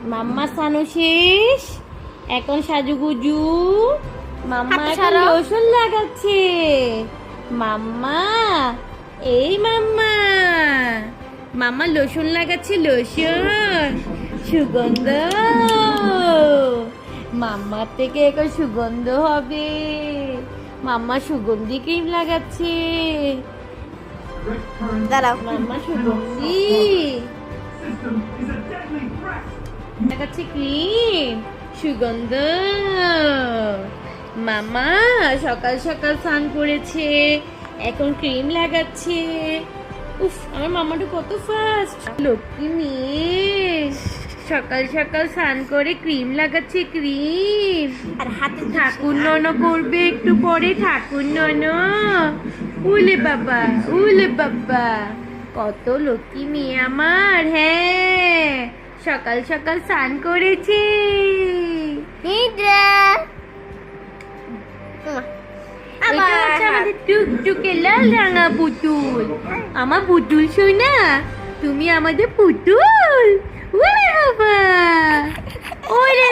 মাম্মা স্নানো শেষ, এখন সাজুগুজু। মাম্মা এখন লোশন লাগাচ্ছে। মাম্মা, এই মাম্মা, মাম্মা লোশন লাগাচ্ছে, লোশন সুগন্ধ। মাম্মার থেকে এখন সুগন্ধ হবে। মাম্মা সুগন্ধি ক্রিম লাগাচ্ছে। দাঁড়াও, মাম্মা সুগন্ধি লাগাচ্ছে, ক্রিম সুগন্ধ। মামা সকাল সকাল স্নান করেছে, এখন ক্রিম লাগাচ্ছে। উফ, আমার মামাটা কত ফাস্ট, লক্ষ্মী মেয়ে। সকাল সকাল স্নান করে ক্রিম লাগাচ্ছে, ক্রিম। আর হাতে ঠাকুর নন করবে একটু পরে, ঠাকুর নন। উলে বাবা, উলে বাবা, কত লক্ষ্মী মেয়ে আমার। হ্যাঁ, সকাল সকাল স্নান করেছে। নিদ্রা। এটা হচ্ছে আমাদের টুকটুকে লাল রাঙা পুতুল। আমার পুতুল সোনা, তুমি আমাদের পুতুল। ওরে বাবা, ওরে